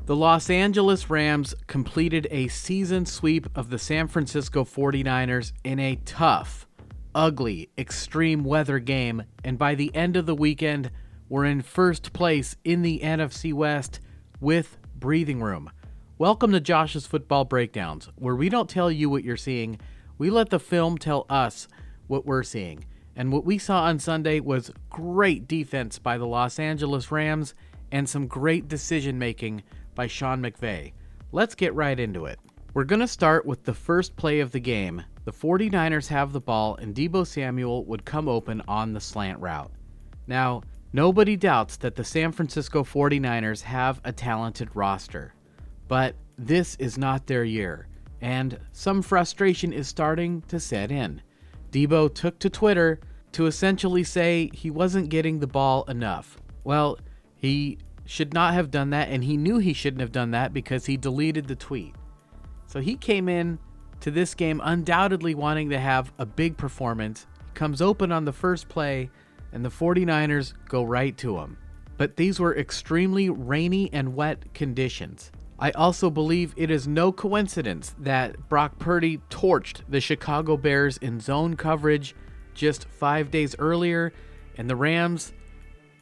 The Los Angeles Rams completed a season sweep of the San Francisco 49ers in a tough, ugly, extreme weather game, and by the end of the weekend, were in first place in the NFC West with breathing room. Welcome to Josh's Football Breakdowns, where we don't tell you what you're seeing, we let the film tell us what we're seeing. And what we saw on Sunday was great defense by the Los Angeles Rams and some great decision-making by Sean McVay. Let's get right into it. We're going to start with the first play of the game. The 49ers have the ball and Deebo Samuel would come open on the slant route. Now, nobody doubts that the San Francisco 49ers have a talented roster, but this is not their year, and some frustration is starting to set in. Deebo took to Twitter to essentially say he wasn't getting the ball enough. Well, he should not have done that, and he knew he shouldn't have done that because he deleted the tweet. So he came in to this game undoubtedly wanting to have a big performance. He comes open on the first play, and the 49ers go right to him. But these were extremely rainy and wet conditions. I also believe it is no coincidence that Brock Purdy torched the Chicago Bears in zone coverage just 5 days earlier, and the Rams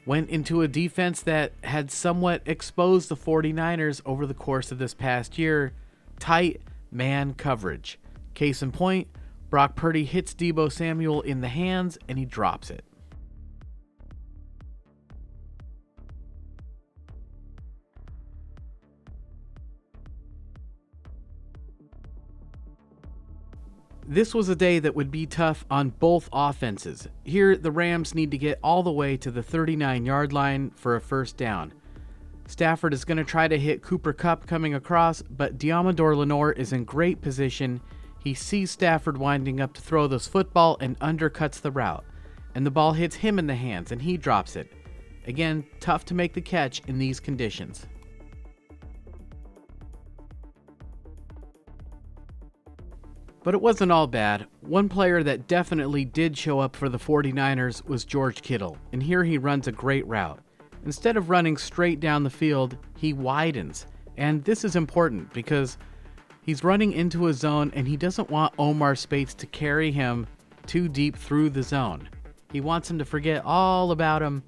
went into a defense that had somewhat exposed the 49ers over the course of this past year. Tight man coverage. Case in point, Brock Purdy hits Deebo Samuel in the hands and he drops it. This was a day that would be tough on both offenses. Here, the Rams need to get all the way to the 39-yard line for a first down. Stafford is going to try to hit Cooper Kupp coming across, but Deommodore Lenoir is in great position. He sees Stafford winding up to throw this football and undercuts the route. And the ball hits him in the hands and he drops it. Again, tough to make the catch in these conditions. But it wasn't all bad. One player that definitely did show up for the 49ers was George Kittle, and here he runs a great route. Instead of running straight down the field, he widens, and this is important because he's running into a zone and he doesn't want Omar Speights to carry him too deep through the zone. He wants him to forget all about him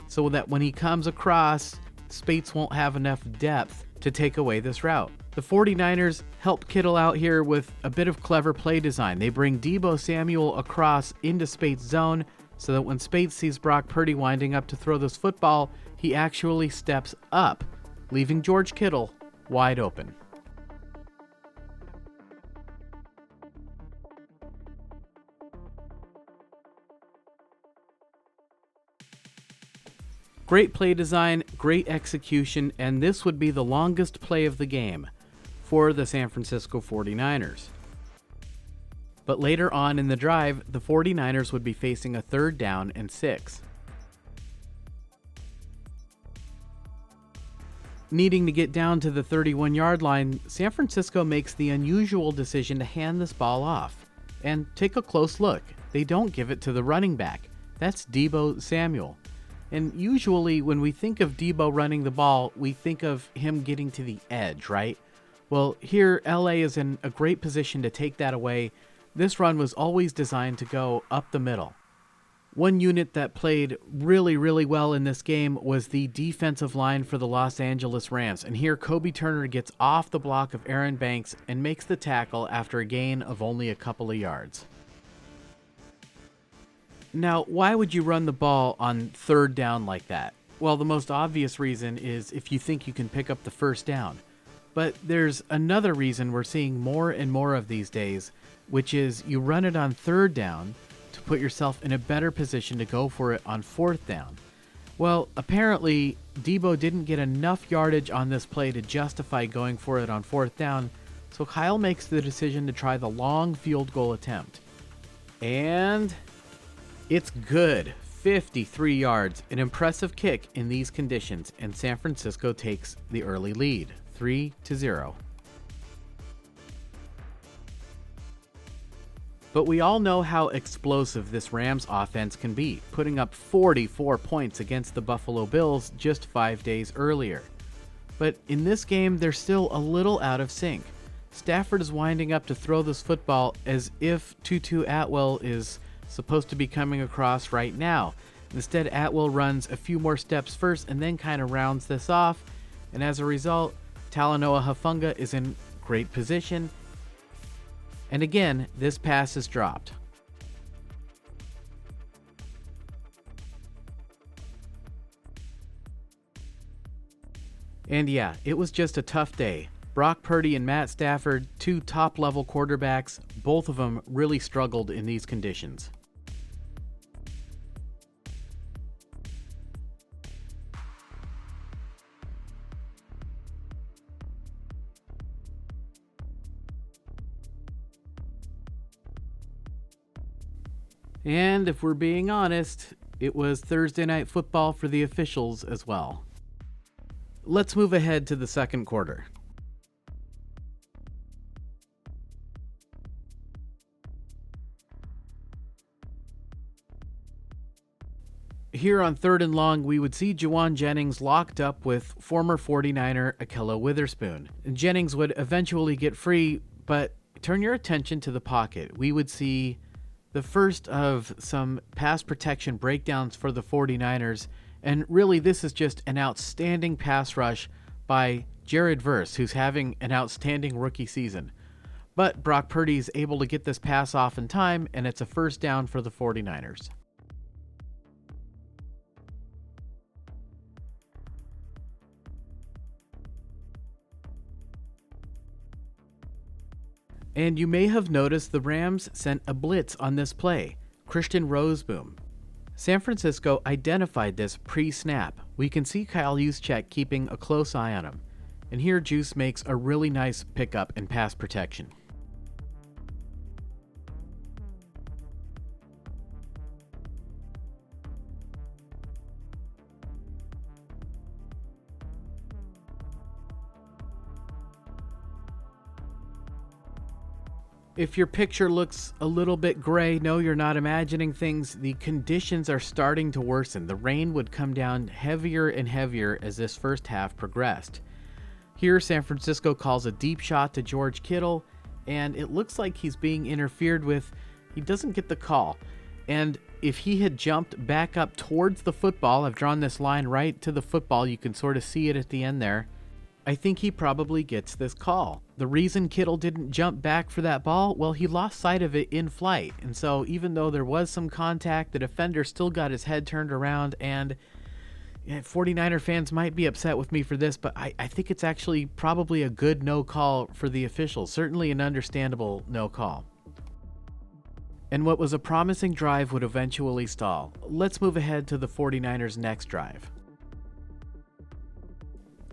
so that when he comes across, Speights won't have enough depth to take away this route. The 49ers help Kittle out here with a bit of clever play design. They bring Deebo Samuel across into Speights' zone so that when Speights sees Brock Purdy winding up to throw this football, he actually steps up, leaving George Kittle wide open. Great play design, great execution, and this would be the longest play of the game for the San Francisco 49ers. But later on in the drive, the 49ers would be facing a 3rd down and 6. Needing to get down to the 31-yard line, San Francisco makes the unusual decision to hand this ball off. And take a close look. They don't give it to the running back. That's Deebo Samuel. And usually when we think of Deebo running the ball, we think of him getting to the edge, right? Well, here LA is in a great position to take that away. This run was always designed to go up the middle. One unit that played really, really well in this game was the defensive line for the Los Angeles Rams. And here Kobe Turner gets off the block of Aaron Banks and makes the tackle after a gain of only a couple of yards. Now, why would you run the ball on 3rd down like that? Well, the most obvious reason is if you think you can pick up the first down. But there's another reason we're seeing more and more of these days, which is you run it on 3rd down to put yourself in a better position to go for it on 4th down. Well, apparently, Deebo didn't get enough yardage on this play to justify going for it on 4th down, so Kyle makes the decision to try the long field goal attempt. And it's good. 53 yards, an impressive kick in these conditions, and San Francisco takes the early lead, 3-0. But we all know how explosive this Rams offense can be, putting up 44 points against the Buffalo Bills just 5 days earlier. But in this game, they're still a little out of sync. Stafford is winding up to throw this football as if Tutu Atwell is supposed to be coming across right now. Instead, Atwell runs a few more steps first and then kind of rounds this off. And as a result, Talanoa Hufanga is in great position. And again, this pass is dropped. And yeah, it was just a tough day. Brock Purdy and Matt Stafford, two top-level quarterbacks, both of them really struggled in these conditions. And if we're being honest, it was Thursday Night Football for the officials as well. Let's move ahead to the second quarter. Here on 3rd and long, we would see Juwan Jennings locked up with former 49er Ahkello Witherspoon. Jennings would eventually get free, but turn your attention to the pocket. We would see the first of some pass protection breakdowns for the 49ers, and really this is just an outstanding pass rush by Jared Verse, who's having an outstanding rookie season. But Brock Purdy is able to get this pass off in time, and it's a first down for the 49ers. And you may have noticed the Rams sent a blitz on this play, Christian Roseboom. San Francisco identified this pre-snap. We can see Kyle Juszczyk keeping a close eye on him. And here Juice makes a really nice pickup in pass protection. If your picture looks a little bit gray, no, you're not imagining things. The conditions are starting to worsen. The rain would come down heavier and heavier as this first half progressed. Here, San Francisco calls a deep shot to George Kittle, and it looks like he's being interfered with. He doesn't get the call. And if he had jumped back up towards the football, I've drawn this line right to the football, you can sort of see it at the end there, I think he probably gets this call. The reason Kittle didn't jump back for that ball, well, he lost sight of it in flight. And so even though there was some contact, the defender still got his head turned around. And 49er fans might be upset with me for this, but I think it's actually probably a good no call for the officials. Certainly an understandable no call. And what was a promising drive would eventually stall. Let's move ahead to the 49ers' next drive.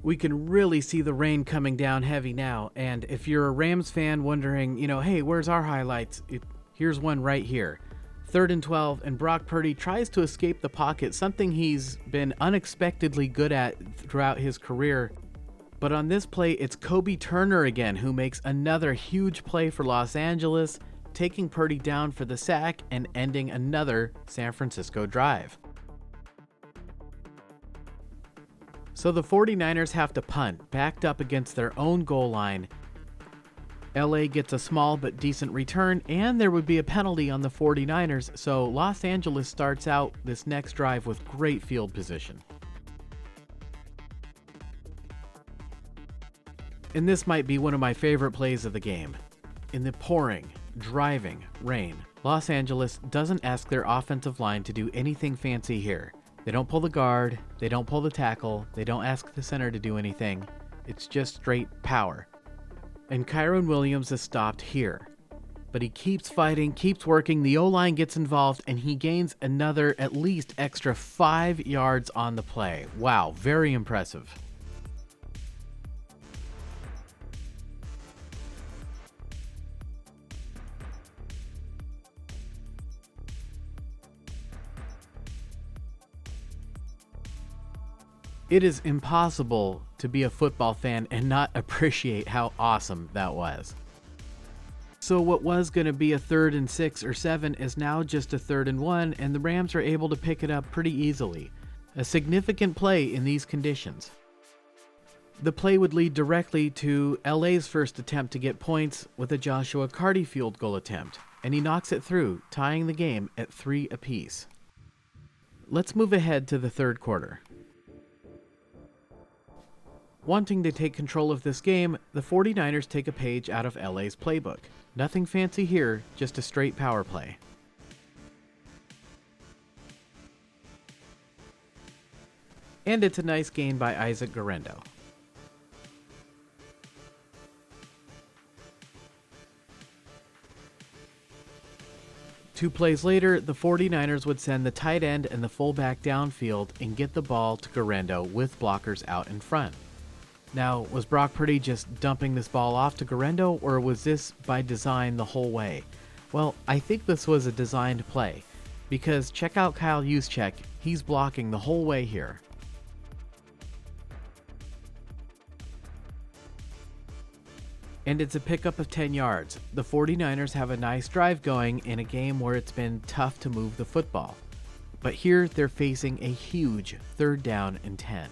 We can really see the rain coming down heavy now, and if you're a Rams fan wondering, hey, where's our highlights? Here's one right here. 3rd and 12, and Brock Purdy tries to escape the pocket, something he's been unexpectedly good at throughout his career. But on this play, it's Kobe Turner again who makes another huge play for Los Angeles, taking Purdy down for the sack and ending another San Francisco drive. So the 49ers have to punt, backed up against their own goal line. LA gets a small but decent return, and there would be a penalty on the 49ers, so Los Angeles starts out this next drive with great field position. And this might be one of my favorite plays of the game. In the pouring, driving rain, Los Angeles doesn't ask their offensive line to do anything fancy here. They don't pull the guard, they don't pull the tackle, they don't ask the center to do anything. It's just straight power. And Kyron Williams is stopped here. But he keeps fighting, keeps working, the O-line gets involved, and he gains another at least extra 5 yards on the play. Wow, very impressive. It is impossible to be a football fan and not appreciate how awesome that was. So what was going to be a 3rd and 6 or 7 is now just a 3rd and 1, and the Rams are able to pick it up pretty easily. A significant play in these conditions. The play would lead directly to LA's first attempt to get points with a Joshua Carty field goal attempt, and he knocks it through, tying the game at 3 apiece. Let's move ahead to the third quarter. Wanting to take control of this game, the 49ers take a page out of LA's playbook. Nothing fancy here, just a straight power play. And it's a nice gain by Isaac Guerrero. Two plays later, the 49ers would send the tight end and the fullback downfield and get the ball to Guerrero with blockers out in front. Now, was Brock Purdy just dumping this ball off to Guerrero, or was this by design the whole way? Well, I think this was a designed play, because check out Kyle Juszczyk, he's blocking the whole way here. And it's a pickup of 10 yards. The 49ers have a nice drive going in a game where it's been tough to move the football. But here they're facing a huge 3rd down and 10.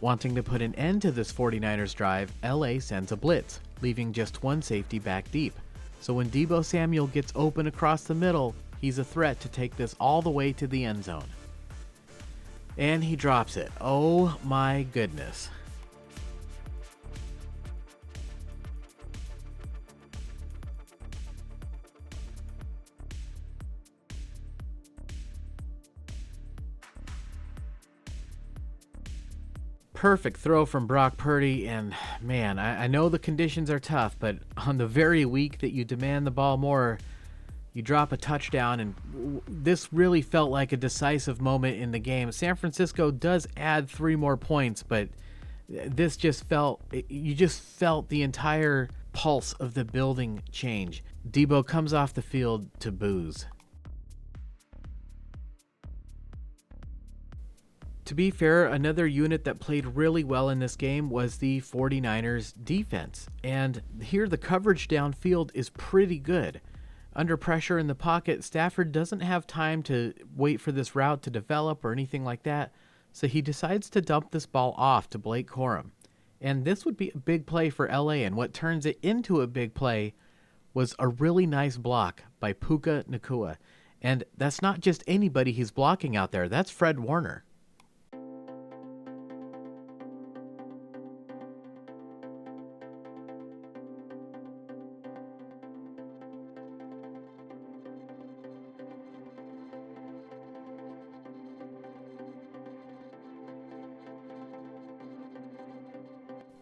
Wanting to put an end to this 49ers drive, LA sends a blitz, leaving just one safety back deep. So when Deebo Samuel gets open across the middle, he's a threat to take this all the way to the end zone. And he drops it. Oh my goodness. Perfect throw from Brock Purdy, and man, I know the conditions are tough, but on the very week that you demand the ball more, you drop a touchdown, and this really felt like a decisive moment in the game. San Francisco does add 3 more points, but this just felt, you just felt the entire pulse of the building change. Deebo comes off the field to boos. To be fair, another unit that played really well in this game was the 49ers defense, and here the coverage downfield is pretty good. Under pressure in the pocket, Stafford doesn't have time to wait for this route to develop or anything like that, so he decides to dump this ball off to Blake Corum. And this would be a big play for LA, and what turns it into a big play was a really nice block by Puka Nacua. And that's not just anybody he's blocking out there, that's Fred Warner.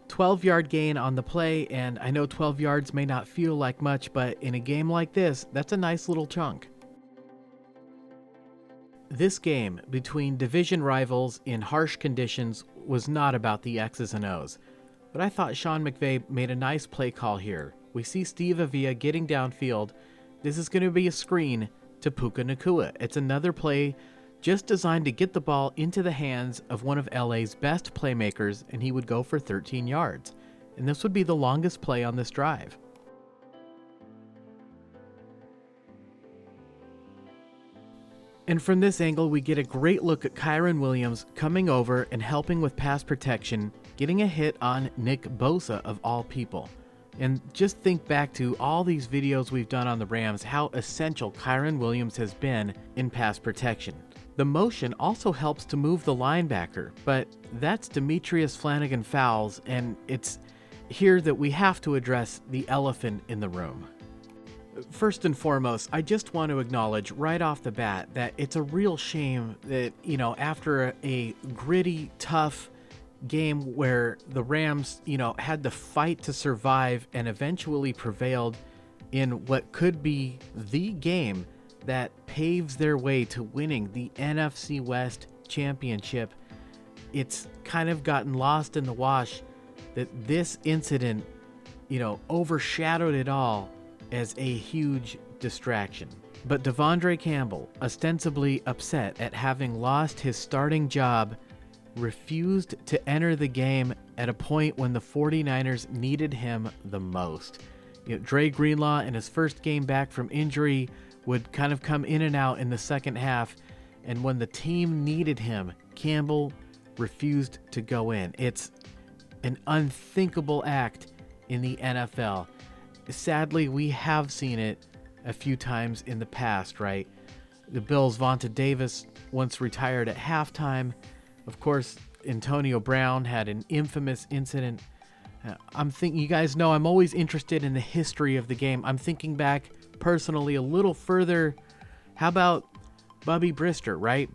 "12-yard gain on the play, and I know 12 yards may not feel like much, but in a game like this, that's a nice little chunk. This game between division rivals in harsh conditions was not about the X's and O's, but I thought Sean McVay made a nice play call here. We see Steve Avila getting downfield. This is going to be a screen to Puka Nacua. It's another play just designed to get the ball into the hands of one of LA's best playmakers, and he would go for 13 yards. And this would be the longest play on this drive. And from this angle, we get a great look at Kyren Williams coming over and helping with pass protection, getting a hit on Nick Bosa of all people. And just think back to all these videos we've done on the Rams, how essential Kyren Williams has been in pass protection. The motion also helps to move the linebacker, but that's Demetrius Flanagan fouls, and it's here that we have to address the elephant in the room. First and foremost, I just want to acknowledge right off the bat that it's a real shame that, after a gritty, tough game where the Rams, had to fight to survive and eventually prevailed in what could be the game that paves their way to winning the NFC West championship, it's kind of gotten lost in the wash that this incident, overshadowed it all as a huge distraction. But Devondre Campbell, ostensibly upset at having lost his starting job, refused to enter the game at a point when the 49ers needed him the most. Dre Greenlaw, in his first game back from injury, would kind of come in and out in the second half, And when the team needed him, Campbell refused to go in. It's an unthinkable act in the NFL. Sadly, we have seen it a few times in the past, right? The Bills' Vontae Davis once retired at halftime. Of course, Antonio Brown had an infamous incident. I'm thinking, you guys know I'm always interested in the history of the game. I'm thinking back personally a little further. How about Bubby Brister, right?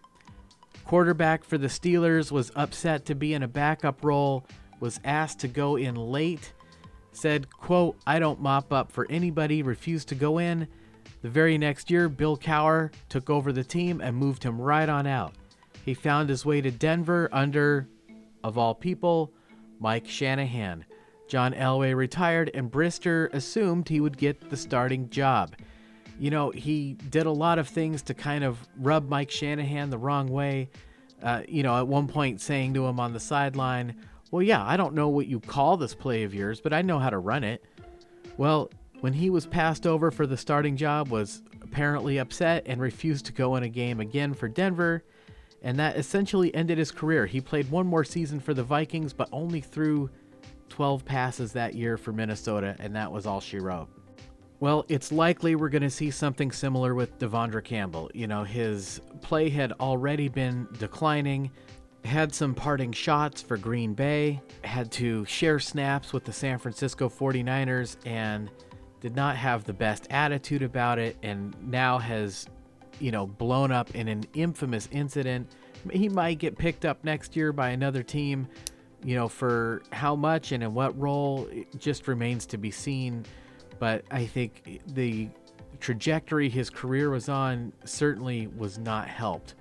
Quarterback for the Steelers, was upset to be in a backup role, was asked to go in late, said, quote, "I don't mop up for anybody," refused to go in. The very next year, Bill Cowher took over the team and moved him right on out. He found his way to Denver under, of all people, Mike Shanahan. John Elway retired, and Brister assumed he would get the starting job. You know, he did a lot of things to kind of rub Mike Shanahan the wrong way. At one point saying to him on the sideline, "Well, yeah, I don't know what you call this play of yours, but I know how to run it." Well, when he was passed over for the starting job, was apparently upset and refused to go in a game again for Denver, and that essentially ended his career. He played one more season for the Vikings, but only threw 12 passes that year for Minnesota, and that was all she wrote. Well, it's likely we're going to see something similar with Devondre Campbell. You know, his play had already been declining, had some parting shots for Green Bay, had to share snaps with the San Francisco 49ers, and did not have the best attitude about it, and now has, blown up in an infamous incident. He might get picked up next year by another team, for how much and in what role, it just remains to be seen. But I think the trajectory his career was on certainly was not helped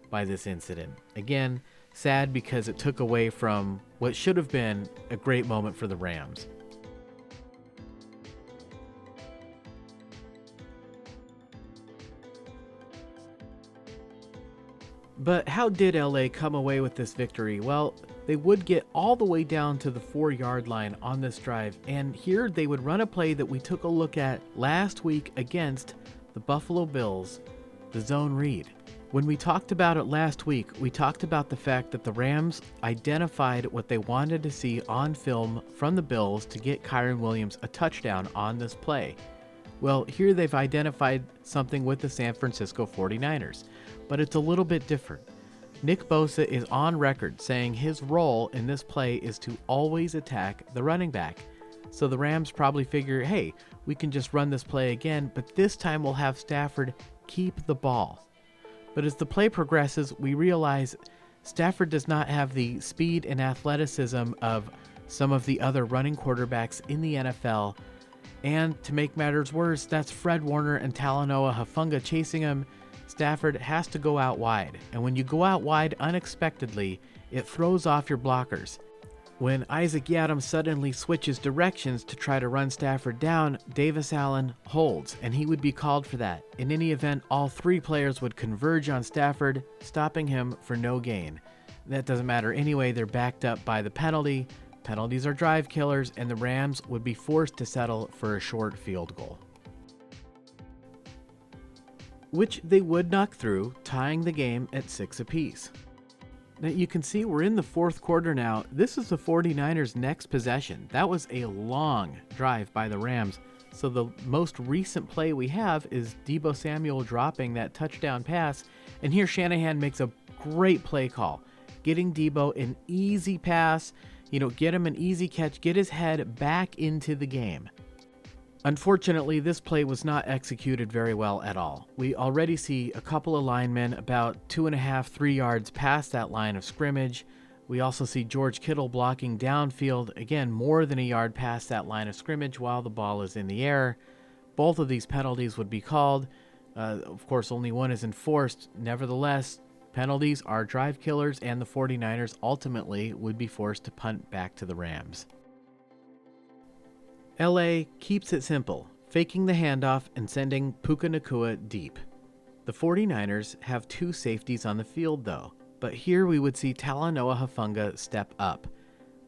by this incident. Again, sad because it took away from what should have been a great moment for the Rams. But how did LA come away with this victory? Well, they would get all the way down to the 4-yard line on this drive, and here they would run a play that we took a look at last week against the Buffalo Bills, the zone read. When we talked about it last week, we talked about the fact that the Rams identified what they wanted to see on film from the Bills to get Kyren Williams a touchdown on this play. Well, here they've identified something with the San Francisco 49ers, but it's a little bit different. Nick Bosa is on record saying his role in this play is to always attack the running back. So the Rams probably figure, hey, we can just run this play again, but this time we'll have Stafford keep the ball. But as the play progresses, we realize Stafford does not have the speed and athleticism of some of the other running quarterbacks in the NFL. And to make matters worse, that's Fred Warner and Talanoa Hufanga chasing him. Stafford has to go out wide, and when you go out wide unexpectedly, it throws off your blockers. When Isaac Yiadom suddenly switches directions to try to run Stafford down, Davis Allen holds, and he would be called for that. In any event, all three players would converge on Stafford, stopping him for no gain. That doesn't matter anyway, they're backed up by the penalty. Penalties are drive killers, and the Rams would be forced to settle for a short field goal, which they would knock through, tying the game at 6 apiece. Now you can see we're in the fourth quarter now. This is the 49ers' next possession. That was a long drive by the Rams. So the most recent play we have is Deebo Samuel dropping that touchdown pass. And here Shanahan makes a great play call, getting Deebo an easy pass, get him an easy catch, get his head back into the game. Unfortunately, this play was not executed very well at all. We already see a couple of linemen about 2.5-3 yards past that line of scrimmage. We also see George Kittle blocking downfield, again, more than a yard past that line of scrimmage while the ball is in the air. Both of these penalties would be called. Of course, only one is enforced. Nevertheless, penalties are drive killers, and the 49ers ultimately would be forced to punt back to the Rams. LA keeps it simple, faking the handoff and sending Puka Nacua deep. The 49ers have two safeties on the field though, but here we would see Talanoa Hufanga step up.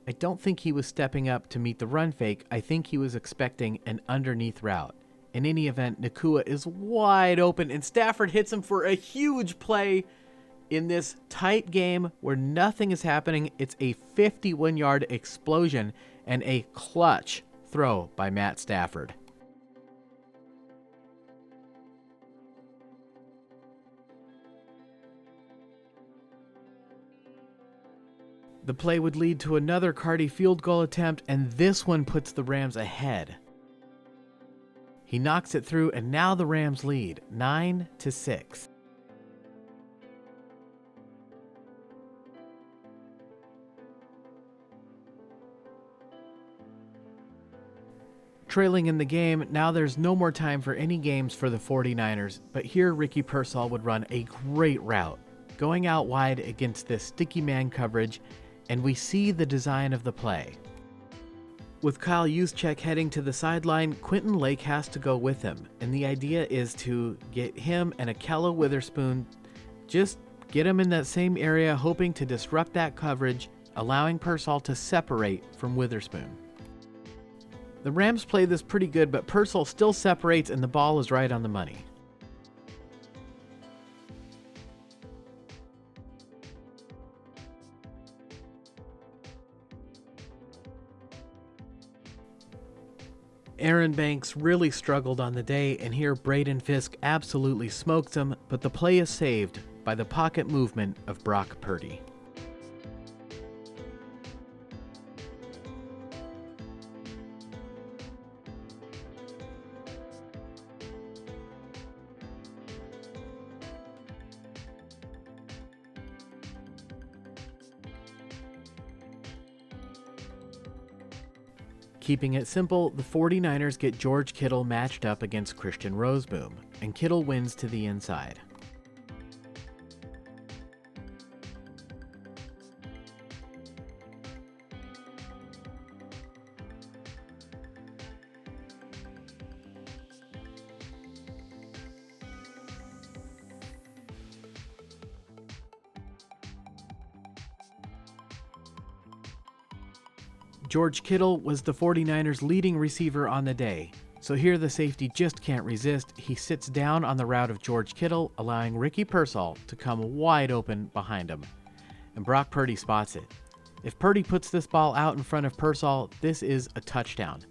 I don't think he was stepping up to meet the run fake, I think he was expecting an underneath route. In any event, Nacua is wide open and Stafford hits him for a huge play. In this tight game where nothing is happening, it's a 51-yard explosion and a clutch throw by Matt Stafford. The play would lead to another Carty field goal attempt, and this one puts the Rams ahead. He knocks it through, and now the Rams lead 9-6. Trailing in the game, now there's no more time for any games for the 49ers, but here Ricky Pearsall would run a great route, going out wide against this sticky man coverage, and we see the design of the play. With Kyle Juszczyk heading to the sideline, Quentin Lake has to go with him, and the idea is to get him and Ahkello Witherspoon, just get him in that same area, hoping to disrupt that coverage, allowing Pearsall to separate from Witherspoon. The Rams play this pretty good, but Pearsall still separates and the ball is right on the money. Aaron Banks really struggled on the day, and here Braden Fisk absolutely smokes him, but the play is saved by the pocket movement of Brock Purdy. Keeping it simple, the 49ers get George Kittle matched up against Christian Roseboom, and Kittle wins to the inside. George Kittle was the 49ers' leading receiver on the day, so here the safety just can't resist. He sits down on the route of George Kittle, allowing Ricky Pearsall to come wide open behind him, and Brock Purdy spots it. If Purdy puts this ball out in front of Pearsall, this is a touchdown.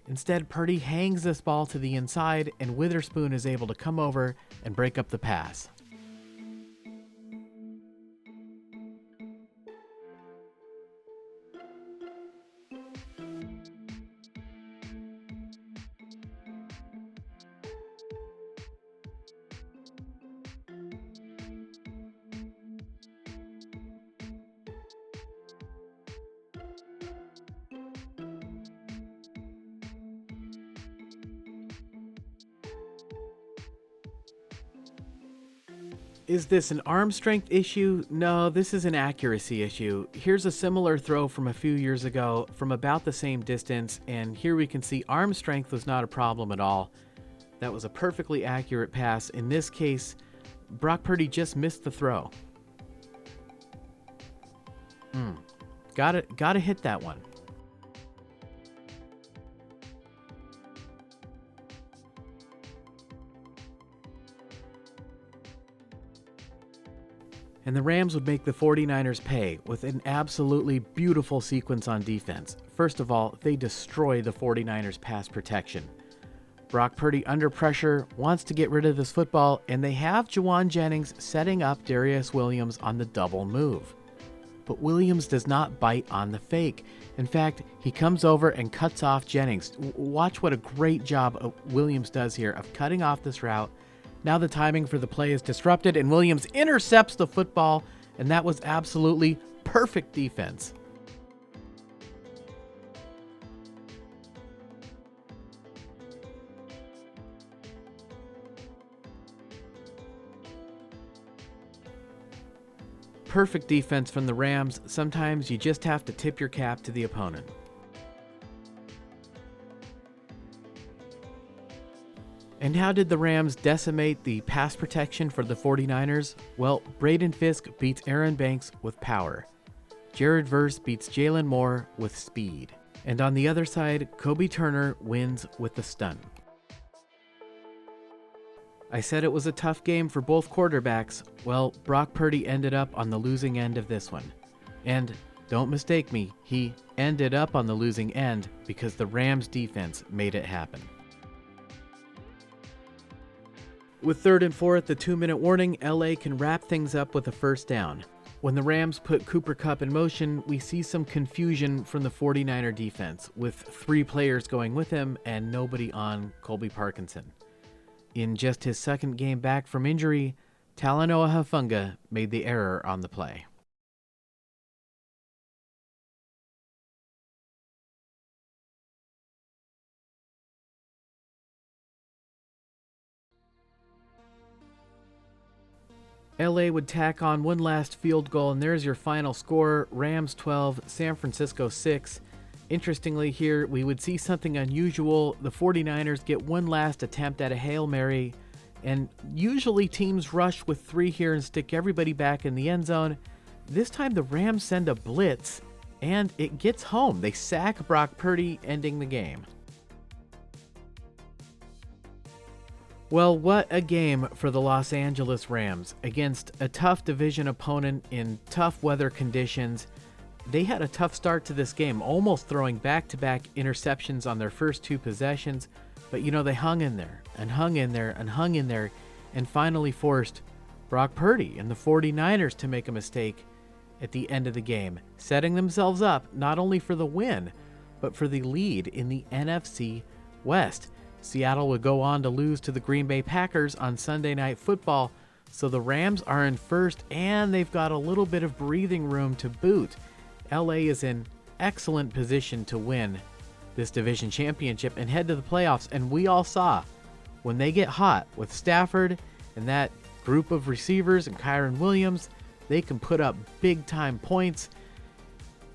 Instead, Purdy hangs this ball to the inside, and Witherspoon is able to come over and break up the pass. Is this an arm strength issue? No, this is an accuracy issue. Here's a similar throw from a few years ago from about the same distance, and here we can see arm strength was not a problem at all. That was a perfectly accurate pass. In this case, Brock Purdy just missed the throw. Gotta hit that one. And the Rams would make the 49ers pay with an absolutely beautiful sequence on defense. First of all, they destroy the 49ers pass protection. Brock Purdy under pressure wants to get rid of this football, and they have Juwan Jennings setting up Darius Williams on the double move. But Williams does not bite on the fake. In fact, he comes over and cuts off Jennings. Watch what a great job Williams does here of cutting off this route. Now the timing for the play is disrupted, and Williams intercepts the football, and that was absolutely perfect defense. Perfect defense from the Rams. Sometimes you just have to tip your cap to the opponent. And how did the Rams decimate the pass protection for the 49ers? Well, Braden Fisk beats Aaron Banks with power. Jared Verse beats Jalen Moore with speed. And on the other side, Kobe Turner wins with the stunt. I said it was a tough game for both quarterbacks. Well, Brock Purdy ended up on the losing end of this one. And don't mistake me, he ended up on the losing end because the Rams defense made it happen. With 3rd and 4 at the 2-minute warning, LA can wrap things up with a first down. When the Rams put Cooper Kupp in motion, we see some confusion from the 49er defense, with 3 players going with him and nobody on Colby Parkinson. In just his 2nd game back from injury, Talanoa Hufanga made the error on the play. LA would tack on one last field goal, and there's your final score. Rams 12, San Francisco 6. Interestingly here, we would see something unusual. The 49ers get one last attempt at a Hail Mary, and usually teams rush with 3 here and stick everybody back in the end zone. This time the Rams send a blitz, and it gets home. They sack Brock Purdy, ending the game. Well, what a game for the Los Angeles Rams against a tough division opponent in tough weather conditions. They had a tough start to this game, almost throwing back-to-back interceptions on their first 2 possessions, but they hung in there and hung in there and hung in there and finally forced Brock Purdy and the 49ers to make a mistake at the end of the game, setting themselves up not only for the win, but for the lead in the NFC West. Seattle would go on to lose to the Green Bay Packers on Sunday Night Football, so the Rams are in first and they've got a little bit of breathing room to boot. LA is in excellent position to win this division championship and head to the playoffs, and we all saw when they get hot with Stafford and that group of receivers and Kyron Williams, they can put up big time points.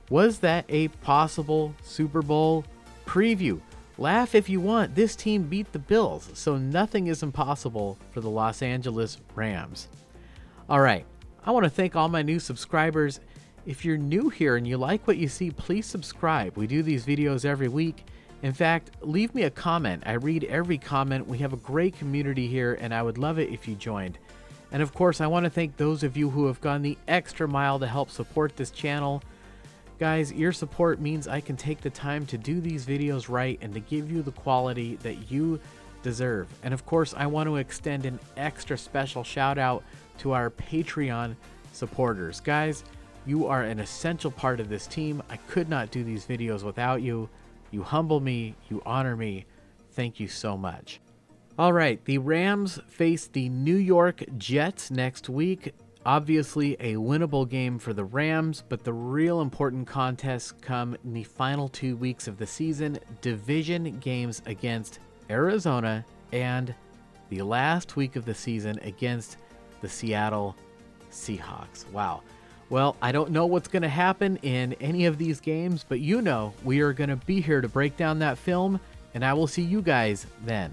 Was that a possible Super Bowl preview? Laugh if you want, this team beat the Bills, so nothing is impossible for the Los Angeles Rams. Alright, I want to thank all my new subscribers. If you're new here and you like what you see, please subscribe. We do these videos every week. In fact, leave me a comment. I read every comment. We have a great community here, and I would love it if you joined. And of course, I want to thank those of you who have gone the extra mile to help support this channel. Guys, your support means I can take the time to do these videos right and to give you the quality that you deserve. And of course, I want to extend an extra special shout out to our Patreon supporters. Guys, you are an essential part of this team. I could not do these videos without you. You humble me, you honor me. Thank you so much. All right, the Rams face the New York Jets next week. Obviously a winnable game for the Rams, but the real important contests come in the final 2 weeks of the season. Division games against Arizona and the last week of the season against the Seattle Seahawks. Wow. Well, I don't know what's going to happen in any of these games, but we are going to be here to break down that film, and I will see you guys then.